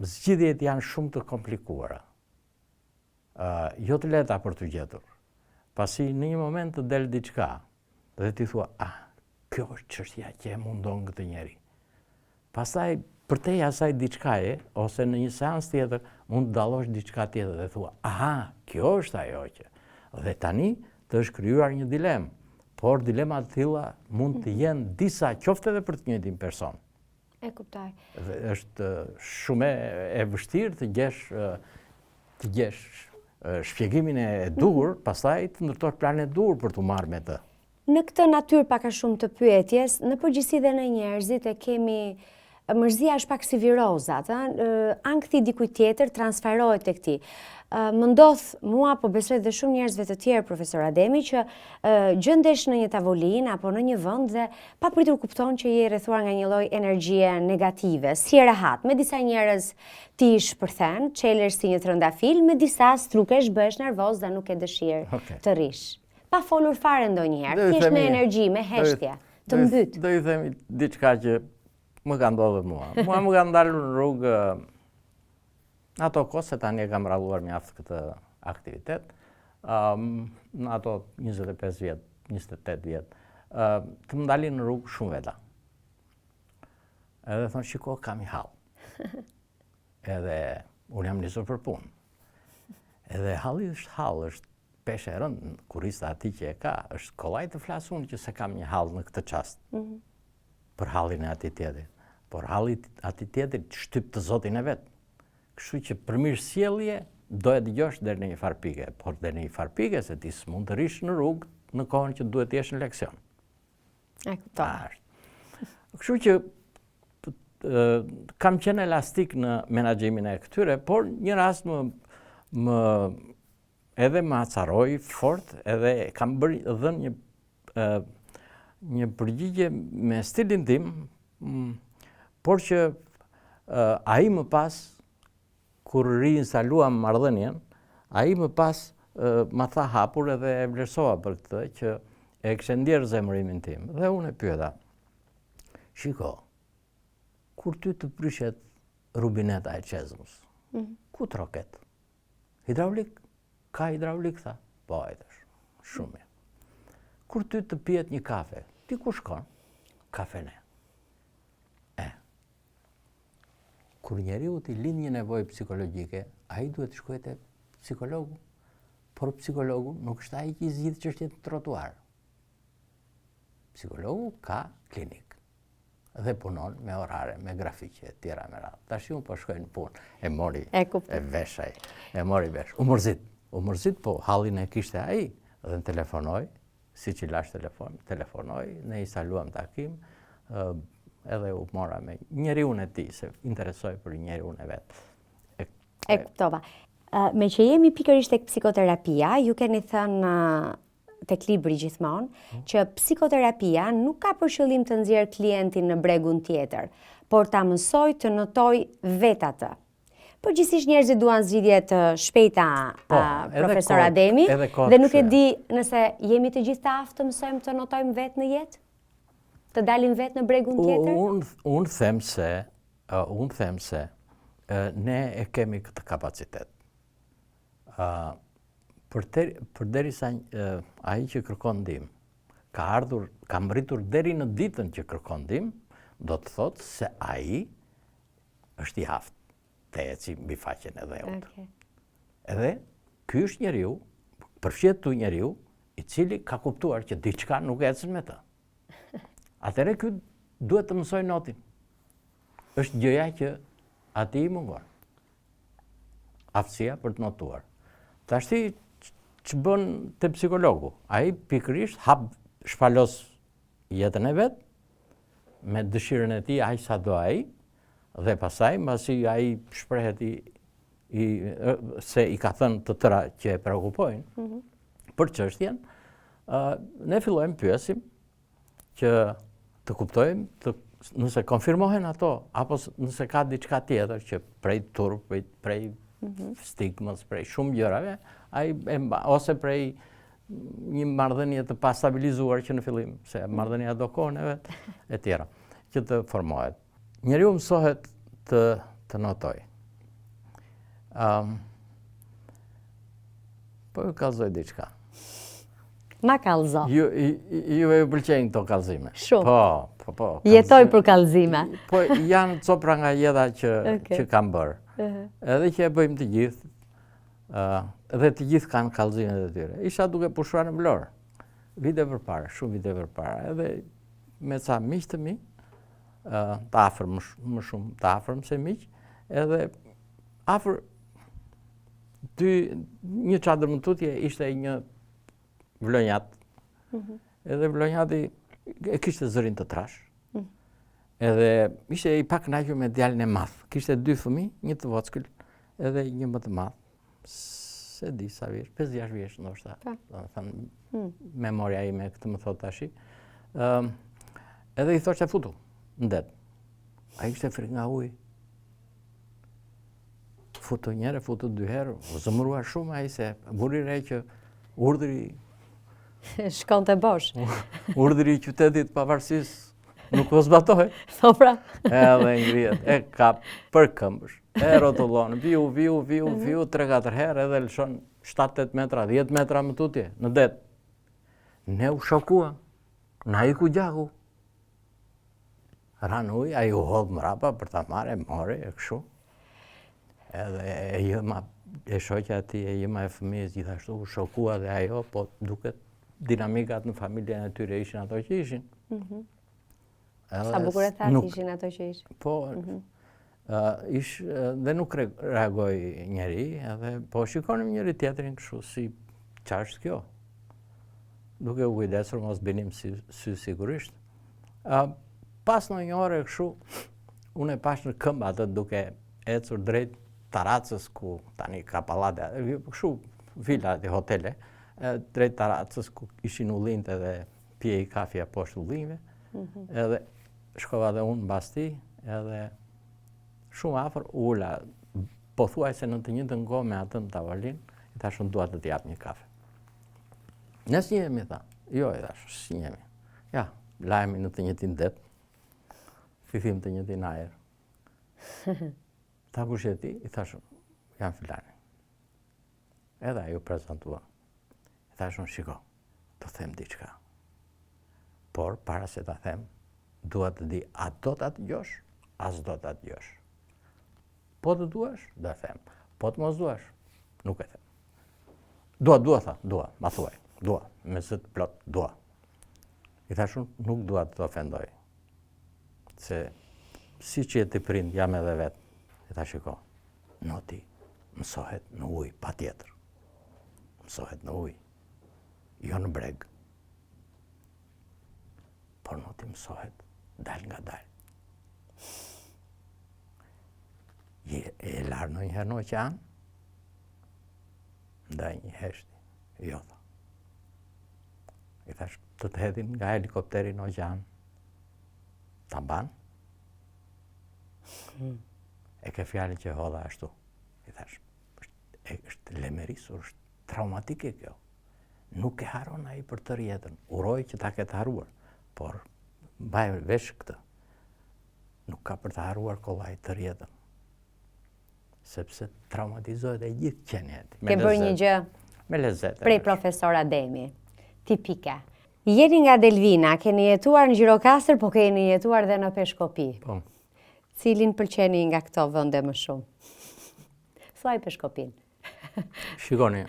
zgjidhjet janë shumë të komplikuara. Jo të lehta për t'u gjetur. Pasi në një moment të del diçka dhe ti thua, kjo është çështja që e mundon këtë njeri. Pastaj përtej asaj diçkaje, ose në një seancë tjetër, mund të dallosh diçka tjetër dhe thua, kjo është ajo që. Dhe tani të është krijuar një dilemë, por dilemat të tilla mund të jenë disa qoftë edhe për të njëjtin person. E kuptoj. Dhe është shumë e vështirë të gjesh shpjegimin e duhur, pastaj të ndërtosh planin e duhur për t'u marrë me të. Në këtë natyrë pak a shumë të pyetjes, në përgjithësi dhe në njerëzit e kemi mërzia është pak si virozat, ankthi dikujt tjetër transferohet tek ti. Më ndodh mua, po besoj dhe shumë njerëzve të tjerë, profesor Ademi, që gjendesh në një tavolinë apo në një vend dhe papritur kupton që je rrethuar nga një lloj energjie negative, si e rehat. Me disa njerëz ti shpërthen, çelesh si një trëndafil, me disa strukesh, bëhesh nervoz dhe nuk e dëshirë të rish. Pa folur fare ndonjëherë, thjesht me energji, me heshtje, të mbyt. Do i themi diçka që më ka ndodhur mua. Mua më ka ndalur në rrugë ato kohë, se tani e kam ralluar mjaft këtë aktivitet, në ato 25 vjet, 28 vjet, të më dalin në rrugë shumë veta. Edhe thonë, shiko, kam i hall. Edhe unë jam nisur për punë. Edhe halli është hall, është peshë e rëndë, kurista ati që e ka, është kollaj të flasë unë që se kam një hall në këtë çast. Për hallin e atij tjetrit. Por halli atij tjetrit shtyp të zotin e vet. Kështu që për mirësjellje do e dëgjosh deri në një farë pike, por deri në një farë pike se ti s'mund të rish në rrugë në kohën që duhet të jesh në leksion. E kuptoj. Kështu që kam qenë elastik në menaxhimin e këtyre, por një rast edhe më acaroi fort, edhe kam dhënë një përgjigje me stilin tim, por që ai më pas, kur riinstaluam marrëdhënien, ai më pas ma tha hapur edhe e vlerësova për këtë, që e kishte ndjerë zemërimin tim. Dhe unë e pyeta, shiko, kur ty të prishet rubineta e qezmës, ku troket? Hidraulik? Ka hidraulik, tha? Po, e thash, shumë mirë. Kur ty të pijet një kafe, ti ku shkon? Kafene. Kur njeriu t'i lind një nevojë psikologjike, ai duhet të shkojë te psikologu. Por psikologu nuk është ai që i zgjidh çështjet në trotuar. Psikologu ka klinik dhe punon me orare, me grafike, tjera me radhë. Tash unë po shkoj në punë, e mori vesh ai, e mori vesh. U mërzit, po hallin e kishte ai dhe në telefonoj, siç i lash telefonoj, ne instaluam takim, edhe u mora me njeriun e tij, se interesoj për njeriun e vet. E kuptova. Me që jemi pikërisht tek psikoterapia, ju keni thënë tek libri gjithmonë që psikoterapia nuk ka për qëllim të nxjerrë klientin në bregun tjetër, por ta mësoj të notoj vetë atë. Përgjithsisht njerëzit duan zgjidhje të shpejta, profesor Ademi, dhe nuk e di nëse jemi të gjithë të aftë të mësojmë të notojmë vetë në jetë? Të dalim vetë në bregun tjetër? Unë them se ne e kemi këtë kapacitet. Përderisa ai që kërkon ndihmë ka mbritur deri në ditën që kërkon ndihmë, do të thotë se ai është i aftë të eci mbi faqen e dheut. Edhe ky është njeriu, përfshihet tu njeriu i cili ka kuptuar që diçka nuk ecën me të. Atëherë ky duhet të mësoj notin. Është gjëja që atij i mungon. Aftësia për të notuar. Tashti që bën te psikologu? Ai pikërisht hap shpalos jetën e vet me dëshirën e tij aq sa do ai, dhe pastaj mbasi ai shprehet se i ka thënë të tëra që e prekupojnë për çështjen, ne fillojmë pyesim që të kuptojmë nëse konfirmohen ato, apo nëse ka diçka tjetër që prej turp, prej stigmës, prej shumë gjërave, ose prej një marrëdhënie të pastabilizuar që në fillim, se marrëdhënia do kohën e vet, e tjera, që të formohet. Njeriu mësohet të notoj. Po ju kallëzoj diçka. Ma kallëzo. Juve ju pëlqejnë këto kallëzime. Shumë. Po. Jetoj për kallëzime. Po janë copra nga jeta që kam bërë. Edhe që e bëjmë të gjithë. Edhe të gjithë kanë kallëzimet e tyre. Isha duke pushuar në Vlorë. Vite përpara, shumë vite përpara. Edhe me ca miq të mi, të afërm, më shumë të afërm se miq, edhe afër një çadër më tutje ishte një vlonjat. Edhe vlonjati e kishte zërin të trash. Edhe ishte i pak kënaqur me djalin e madh. Kishte 2 fëmijë, një të vockël edhe një më të madh. Se di sa vjeç, 5-6 vjeç ndoshta. Domethënë memoria ime këtë më thot tash. Edhe i thoshte futu në det. Ai ishte frikë nga uji. Futu një herë, futu 2 herë, u zëmrua shumë ai se burri re që urdhri Shkonte bosh. Urdhri i qytetit pavarësisë nuk u zbatoi. Po pra. Edhe ngrihet, e kap për këmbësh. E rrotullon, viu 3-4 herë edhe lëshon 7-8 metra, 10 metra më tutje në det. Ne u shokua. Na iku gjaku. Ran uj, ai u hodh mrapa për ta marrë, mori e kështu. Edhe e shoqja e tij, e jema e fëmijës gjithashtu u shokua dhe ajo, po duket dinamikat në familjen e tyre ishin ato që ishin. Sa bukur e thatë ishin ato që ishin. Po, dhe nuk reagoj njeri, po shikonim njëri tjetrin kështu si çfarë është kjo. Duke u kujdesur mos binim sy sigurisht. Pas në një ore kështu, unë e pash në këmbë atë duke ecur drejt Taracës, ku tani ka pallate, kështu vila dhe hotele, drejt Taracës ku ishin ullinte dhe pije i kafja poshtë ullinjve, edhe shkova dhe unë mbas tij, edhe shumë afër ula, pothuajse në të njëjtën kohë me atë në tavolinë, i thash unë dua të të jap një kafe. Ne s'njehemi, tha. Jo, i thash, s'njehemi. Ja, lajemi në të njëjtin det, fifim të njëjtin ajër. Tha kush je ti? I thash, jam filani. Edhe ajo prezantua. I thash unë, shiko, të them diçka. Por, para se ta them, dua të di a do ta dëgjosh, as do ta dëgjosh. Po të duash, do e them. Po të mos duash, nuk e them. Dua, tha, ma thuaj, dua, me zët plot, dua. I thash unë, nuk dua të ofendoj. Se si që jeti prind, jam edhe vetë. I thash shiko, noti mësohet në ujë, pa tjetër. Mësohet në ujë, jo në breg. Por noti mësohet dal nga dal. E larë në njëherë në oqean, ndaj një heshti, jo tha. I thash, të hedhin nga helikopteri në oqean, ta ban? E ke fjalën që hodha ashtu. I thash, është lemerisur, është traumatike kjo. Nuk e haron ai për tërë jetën. Uroj që ta ketë haruar, por mbaj vesh këtë. Nuk ka për të haruar kollaj tërë jetën. Sepse traumatizohet e gjithë qenia e tij. Ke bërë një gjë Me lezet. Prej profesor Ademi, tipike. Jeni nga Delvina, keni jetuar në Gjirokastër, po keni jetuar dhe në Peshkopi. Po. Cilin pëlqeni nga këto vende më shumë? Thuaj Peshkopin. Shikoni,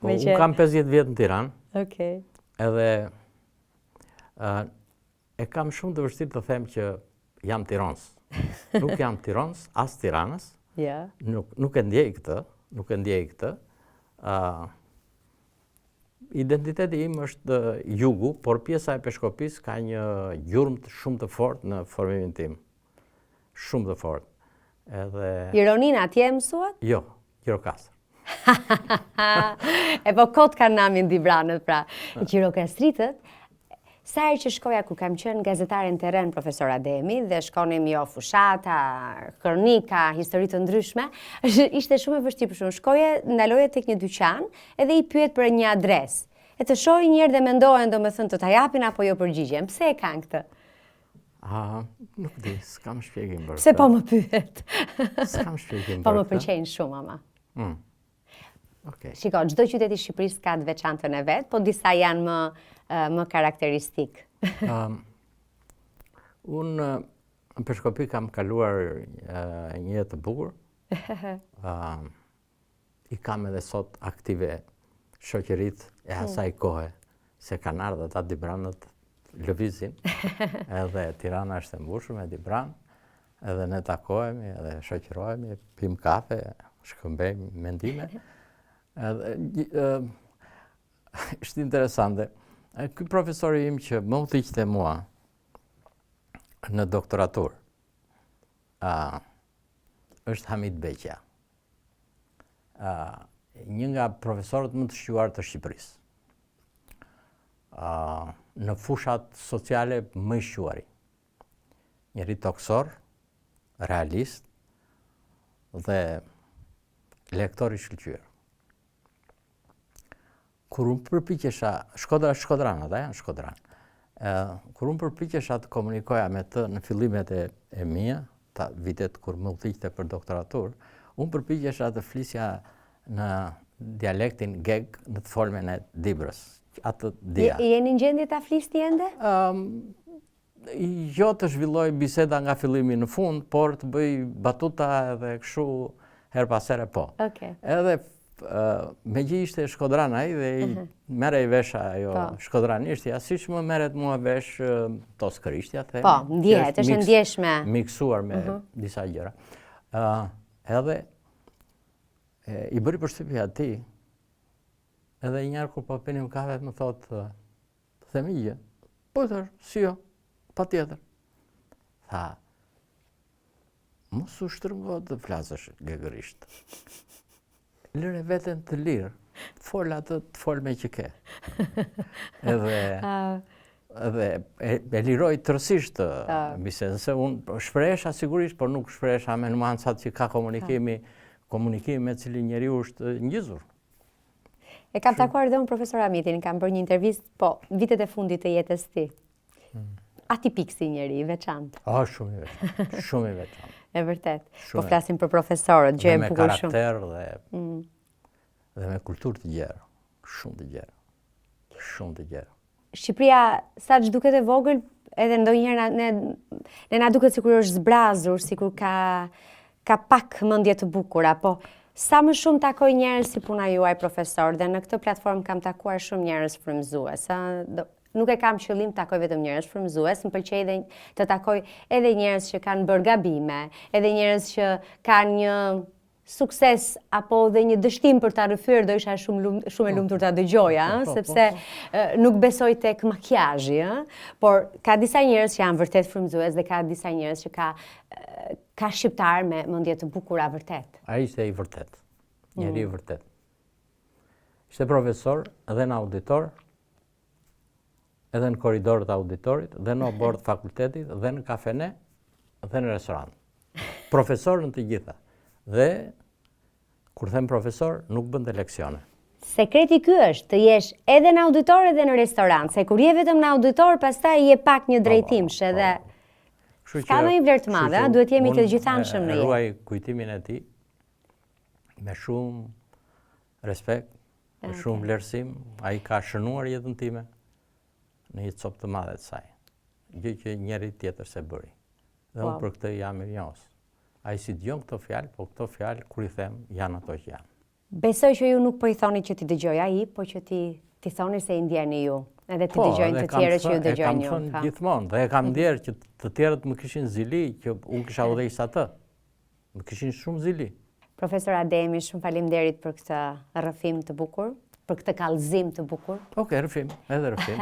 unë kam 50 vjetë në Tiranë, Okej. edhe e kam shumë të vështirë të them që jam Tiranës. Nuk jam Tiranës, as Tiranës, Ja. nuk e ndjej këtë. Identiteti im është jugu, por pjesa e Peshkopis ka një gjurmë shumë të fortë në formimin tim. Shumë të fortë. Edhe... Ironin atje mësuat? Jo, Gjirokastër. E po kot kanë namin Dibranët, pra. Gjirokastritët, sa herë që shkoja ku kam qenë gazetare në terren, profesor Ademi, dhe shkonim jo fushata, kronika, histori të ndryshme, ishte shumë e vështirë për shumë. Shkoje, ndaloje tek një dyqan, edhe i pyet për një adres. E të shohë njerë dhe mendohen, do me thënë, të ta japin apo jo përgjigjen. Pse e kanë këtë? Nuk di, s'kam shpjegim për këtë. Pse po më pyet? S'kam shpjegim për këtë. Po më pëlqejnë shumë, ama. Shiko, çdo qytet i Shqipërisë ka të veçantën e vet, po disa janë më karakteristik. Unë në Peshkopi kam kaluar një jetë të bukur. I kam edhe sot aktive shoqërit e asaj kohe, se kanë ardhur ata Dibranët lëvizin, edhe Tirana është e mbushur me Dibran, edhe ne takohemi, edhe shoqërohemi, pim kafe, shkëmbejmë mendime. Ishte interesante. Ky profesori im që më udhëhiqte mua në doktoratur është Hamid Beqja. Një nga profesorët më të shquar të Shqipërisë. Në fushat sociale më i shquari. Njëri toksor, realist dhe lektor i shkëlqyer. Kur unë përpiqesha, Shkodran, ata janë Shkodran. Kur unë përpiqesha të komunikoja me të në fillimet e mia, vitet kur më udhëhiqte për doktoratur, unë përpiqesha të flisja në dialektin geg në të folmen e Dibrës. Atë dia. Jeni në gjendje ta flisni ende? Jo të zhvilloj biseda nga fillimi në fund, por të bëj batuta edhe kështu her pas here po. Edhe me gjë ishte Shkodran ai dhe merrej vesh ajo shkodranishtja, siç më merret mua vesh toskërishtja, them. Po, ndjehet, është ndjeshme. Miksuar me disa gjëra. Edhe i bëri përshtypje atij. Edhe një herë kur po pinim kafe më thotë, themi gjë. Po thash, si jo, patjetër. Tha, mos u shtrëngo të flasësh gegërisht. Lëre veten të lirë, fol atë të fol me që ke. Edhe e liroj tërësisht bisedën, se unë shprehesha sigurisht, por nuk shprehesha me nuancat që ka komunikimi me cilin njeriu është ngjizur. E kam takuar dhe unë profesor Hamidin, kam bërë një intervistë, po, vitet e fundit të jetës ti. Atipik si njeri, i veçantë. Shumë i veçantë, shumë i veçantë. E vërtet. Po flasim për profesorët, gjë e bukur shumë. Me karakter dhe me kulturë të gjerë. Shumë të gjerë. Shumë të gjerë. Shqipëria, sa që duket e vogël, edhe ndonjëherë ne na duket sikur është zbrazur, sikur ka pak mendje të bukura, po sa më shumë takoj njerëz si puna juaj profesor, dhe në këtë platformë kam takuar shumë njerëz frymëzues. Nuk e kam qëllim të takoj vetëm njerëz frymëzues, më pëlqej edhe të takoj edhe njerëz që kanë bërë gabime, edhe njerëz që kanë një sukses apo dhe një dështim për ta rrëfyer, do isha shumë e lumtur ta dëgjoja, sepse nuk besoj tek makjazhi, por ka disa njerëz që janë vërtet frymëzues dhe ka disa njerëz që ka shqiptar me mendje të bukura vërtet. Ai ishte i vërtet. Njeri i vërtet. Ishte profesor edhe në auditor, edhe në korridorët e auditorit, dhe në bord fakultetit, dhe në kafene, dhe në restorant. Profesor në të gjitha. Dhe, kur them profesor, nuk bënte leksione. Sekreti ky është të jesh edhe në auditor edhe në restorant, se kur je vetëm në auditor, pastaj je pak një drejtimsh edhe s'ka ndonjë vlerë të madhe, duhet jemi të gjithanshëm në jetë. Ruaj kujtimin e tij me shumë respekt, me shumë vlerësim, ai ka shënuar jetën time në një copë të madhe të saj. Gjë që njeri tjetër se bëri. Dhe unë për këtë jam i njohës. Ai si dëgjon këto fjalë, po këto fjalë kur i them janë ato që janë. Besoj që ju nuk po i thoni që ti dëgjoj ai, po që ti thoni se i ndjeni ju. Edhe ti dëgjojnë të tjerë që ju dëgjojnë ju. Po, e kam thënë gjithmonë, dhe e kam ndjerë që të tjerët më kishin zili, që unë kisha udhëhequr atë. Më kishin shumë zili. Profesor Ademi, shumë faleminderit për këtë rrëfim të bukur, për këtë kallëzim të bukur. Okej, rrëfim, edhe rrëfim.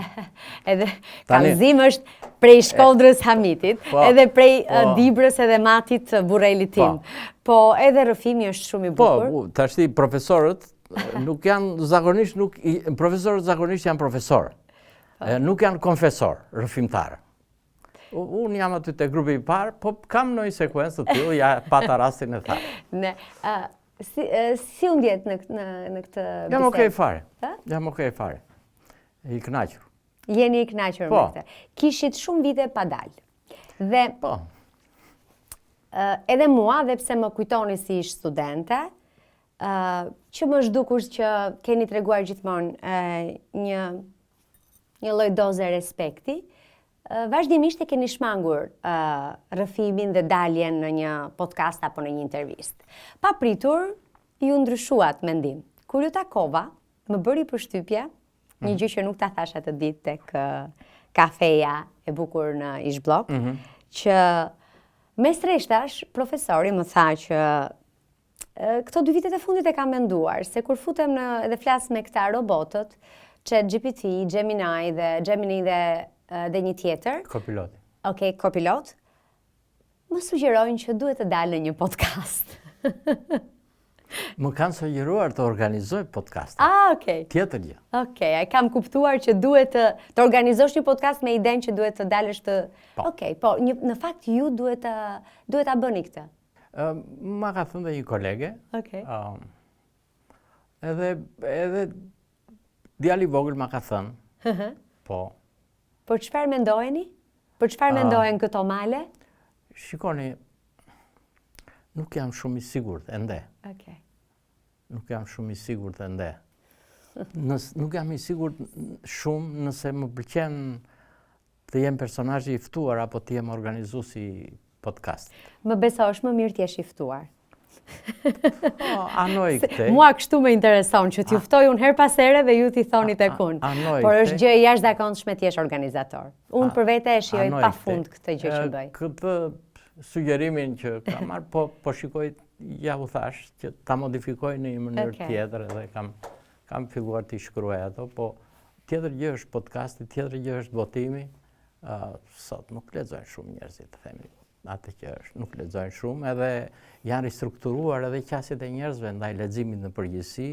Edhe kallëzim është prej Shkodrës Hamitit, edhe prej Dibrës edhe Matit Burrelit tim. Po, edhe rrëfimi është shumë i bukur. Po, tashti profesorët nuk janë zakonisht, profesorët zakonisht janë profesorë. Nuk janë konfesor, rrëfimtarë. Unë jam aty te grupi i parë, po kam në një sekuencë të tillë, ja pata rastin e tharë. Si u ndjet në këtë bisedë? Jam okej fare. Jam okej fare. I kënaqur. Jeni i kënaqur me këtë. Kishit shumë vite pa dalë. Dhe edhe mua, dhe pse më kujtoni si ish studente, që më zhdukur që keni treguar gjithmonë një lloj doze respekti, vazhdimisht e keni shmangur rrëfimin dhe daljen në një podcast apo në një intervistë. Pa pritur, ju ndryshuat mendim. Kur ju takova, më bëri përshtypje, një gjë që nuk ta thash atë ditë tek kafeja e bukur në Ishblok, që mes rreshtash, profesori më tha që këto 2 vitet e fundit e kam menduar, se kur futem dhe flas me këta robotët, ChatGPT, Gemini dhe një tjetër. Kopilot. Okej, kopilot. Më sugjerojnë që duhet të dalë në një podcast. Më kanë sugjeruar të organizoj podcast. Okej. Tjetër gjë. Okej, kam kuptuar që duhet të organizosh një podcast me idenë që duhet të dalësh të... Okej, po, në fakt ju duhet ta bëni këtë. Ma ka thënë dhe një kolege. Okej. Edhe djali vogël ma ka thënë. Po. Por çfarë mendojeni? Por çfarë mendohen këto male? Shikoni, nuk jam shumë i sigurt ende. Okej. Nuk jam shumë i sigurt ende. Nuk jam i sigurt shumë nëse më pëlqen të jem personazhi i ftuar apo të jem organizuesi podcast. Më besosh, më mirë t'jesh i ftuar. Anoj këtë. Mua kështu më intereson që t'ju ftoj unë her pas here dhe ju t'i thoni tek unë. Por është gjë e jashtëzakonshme t'jesh organizator. Unë për vete e shijoj pafund këtë gjë që bëj. Këtë sugjerimin që kam marrë, po shikoj, ja u thash, që ta modifikoj në një mënyrë tjetër dhe kam filluar t'i shkruaj ato, po tjetër gjë është podcasti, tjetër gjë është votimi. Sot nuk lexojnë shumë njerëzit, të themi. Atë që është, nuk lexojnë shumë, edhe janë ristrukturuar edhe qasjet e njerëzve ndaj leximit në përgjithësi,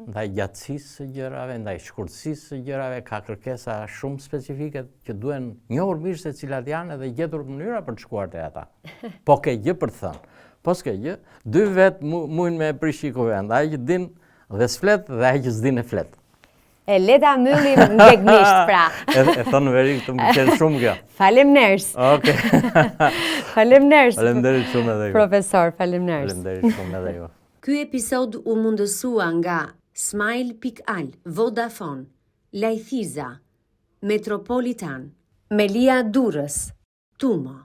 ndaj gjatësisë së gjërave, ndaj shkurtësisë së gjërave, ka kërkesa shumë specifike që duhen njohur mirë se cilat janë edhe gjetur mënyra për të shkuar te ata. Po ke gjë për të thënë. Po s'ke gjë, 2 vet mujnë me prishi kuvend, ai që din dhe s'flet dhe ai që s'din e flet. E leta mbyllim ngegnisht pra. E thonë veri këtë më qenë shumë kjo. Faleminderit. Okej. Faleminderit. Faleminderit shumë edhe ju. Profesor, faleminderit. Faleminderit shumë edhe ju. Ky episod u mundësua nga Smile.al, Vodafone, Lajthiza, Metropolitan, Melia Durrës, Tumo.